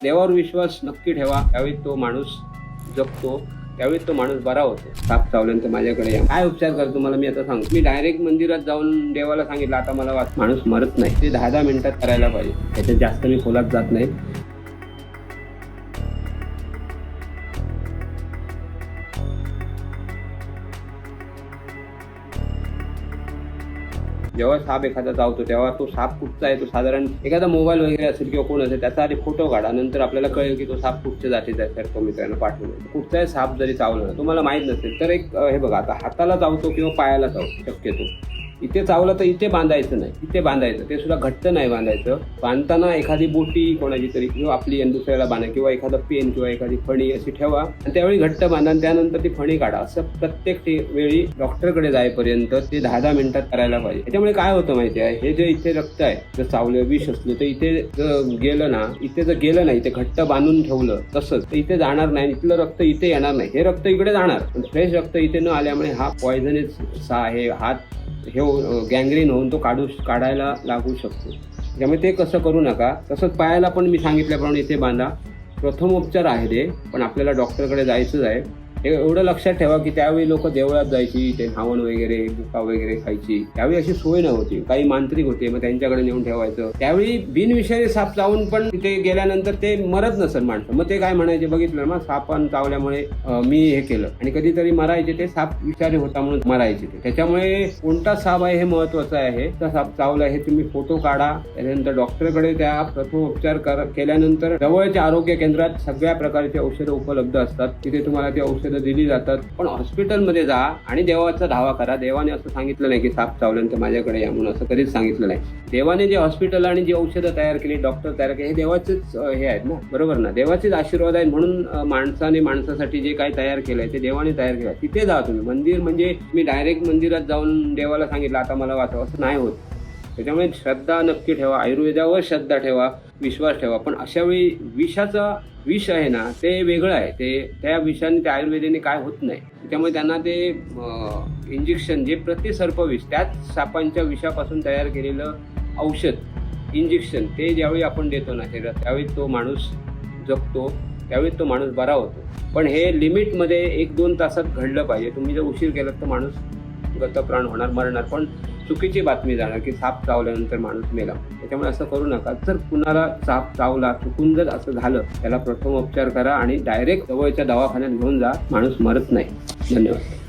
देवावर विश्वास नक्की ठेवा, त्यावेळी तो माणूस जगतो, त्यावेळी तो माणूस बरा होतो. साप चावल्यानंतर माझ्याकडे या. काय उपचार करतो मला मी आता सांगतो. मी डायरेक्ट मंदिरात जाऊन देवाला सांगितलं आता मला माणूस मरत नाही. ते 10 मिनिटात करायला पाहिजे. त्याच्यात जास्त मी खोलात जात नाही. जेव्हा साप एखादा चावतो तेव्हा तो साप कुठचा आहे तो साधारण एखादा मोबाईल वगैरे असेल किंवा कोण असेल त्याचा आधी फोटो काढा. नंतर आपल्याला कळेल की तो साप कुठच्या जातीचा आहे. तर तो मित्रांनो पाठवून कुठचाही साप जरी चावला तुम्हाला माहित नसेल तर एक हे बघा, आता हाताला चावतो किंवा पायाला चावतो शक्यतो. इथे चावलं तर इथे बांधायचं नाही, इथे बांधायचं. ते सुद्धा घट्ट नाही बांधायचं. बांधताना एखादी बोटी कोणाची तरी किंवा आपली दुसऱ्याला बांधा किंवा एखादा पेन किंवा एखादी फणी अशी ठेवा आणि त्यावेळी घट्ट बांधा आणि त्यानंतर ती फणी काढा. असं प्रत्येक वेळी डॉक्टरकडे जाईपर्यंत ते 10 मिनिटात करायला पाहिजे. त्याच्यामुळे काय होतं माहिती आहे, हे जे इथे रक्त आहे जर चावलं विष असलं तर इथे जर गेलं ना, इथे जर गेलं नाही, ते घट्ट बांधून ठेवलं तसंच तर इथे जाणार नाही. इथलं रक्त इथे येणार नाही. हे रक्त इकडे जाणार पण फ्रेश रक्त इथे न आल्यामुळे हा पॉयझनस आहे. हात हे गँग्रीन होऊन तो काढायला लागू शकतो. त्यामुळे ते कसं करू नका. तसंच पायाला पण मी सांगितल्याप्रमाणे इथे बांधा. प्रथमोपचार आहे ते, पण आपल्याला डॉक्टरकडे जायचंच आहे. हे एवढं लक्षात ठेवा की त्यावेळी लोक देवळात जायची, ते धावण वगैरे बुका वगैरे खायची. त्यावेळी अशी सोय नव्हती. काही मांत्रिक होते मग त्यांच्याकडे नेऊन ठेवायचं. त्यावेळी बिनविषारी साप चावून पण तिथे गेल्यानंतर ते मरत नसेल माणसं. मग ते काय म्हणायचे बघितलं ना, सापान चावल्यामुळे मी हे केलं. आणि कधीतरी मरायचे, ते साप विषारी होता म्हणून मरायचे ते. त्याच्यामुळे कोणता साप आहे हे महत्वाचं आहे. त्या साप चावला हे तुम्ही फोटो काढा. त्याच्यानंतर डॉक्टरकडे त्या प्रथमोपचार केल्यानंतर जवळच्या आरोग्य केंद्रात सगळ्या प्रकारचे औषधं उपलब्ध असतात. तिथे तुम्हाला ते औषध दिली जातात. पण हॉस्पिटलमध्ये जा आणि देवाचा धावा करा. देवाने असं सांगितलं नाही की साप चावल्यानंतर माझ्याकडे या म्हणून, असं कधीच सांगितलं नाही. देवाने जे हॉस्पिटल आणि जी औषधं तयार केली, डॉक्टर तयार केले, हे देवाचेच हे आहेत ना, बरोबर ना. देवाचेच आशीर्वाद आहेत. म्हणून माणसाने माणसासाठी जे काही तयार केलंय ते देवाने तयार केलं. तिथे जा तुम्ही. मंदिर म्हणजे मी डायरेक्ट मंदिरात जाऊन देवाला सांगितलं आता मला वाचव असं नाही होत. त्याच्यामुळे श्रद्धा नक्की ठेवा. आयुर्वेदावर श्रद्धा ठेवा, विश्वास ठेवा. पण अशा वेळी विष आहे ना ते वेगळं आहे. ते त्या विषाने त्या आयुर्वेदाने काय होत नाही. त्यामुळे त्यांना ते इंजेक्शन जे प्रतिसर्पविष त्याच सापांच्या विषापासून तयार केलेलं औषध इंजेक्शन ते ज्यावेळी आपण देतो ना शरीरात त्यावेळी तो माणूस जगतो, त्यावेळी तो माणूस बरा होतो. पण हे लिमिटमध्ये 1-2 तासात घडलं पाहिजे. तुम्ही जर उशीर केलात तर माणूस गतप्राण होणार, मरणार. पण चुकीची बातमी जाणार की साप चावल्यानंतर माणूस मेला. त्याच्यामुळे असं करू नका. जर कुणाला साप चावला चुकून जर असं झालं त्याला प्रथमोपचार करा आणि डायरेक्ट जवळच्या दवाखान्यात घेऊन जा. माणूस मरत नाही. धन्यवाद.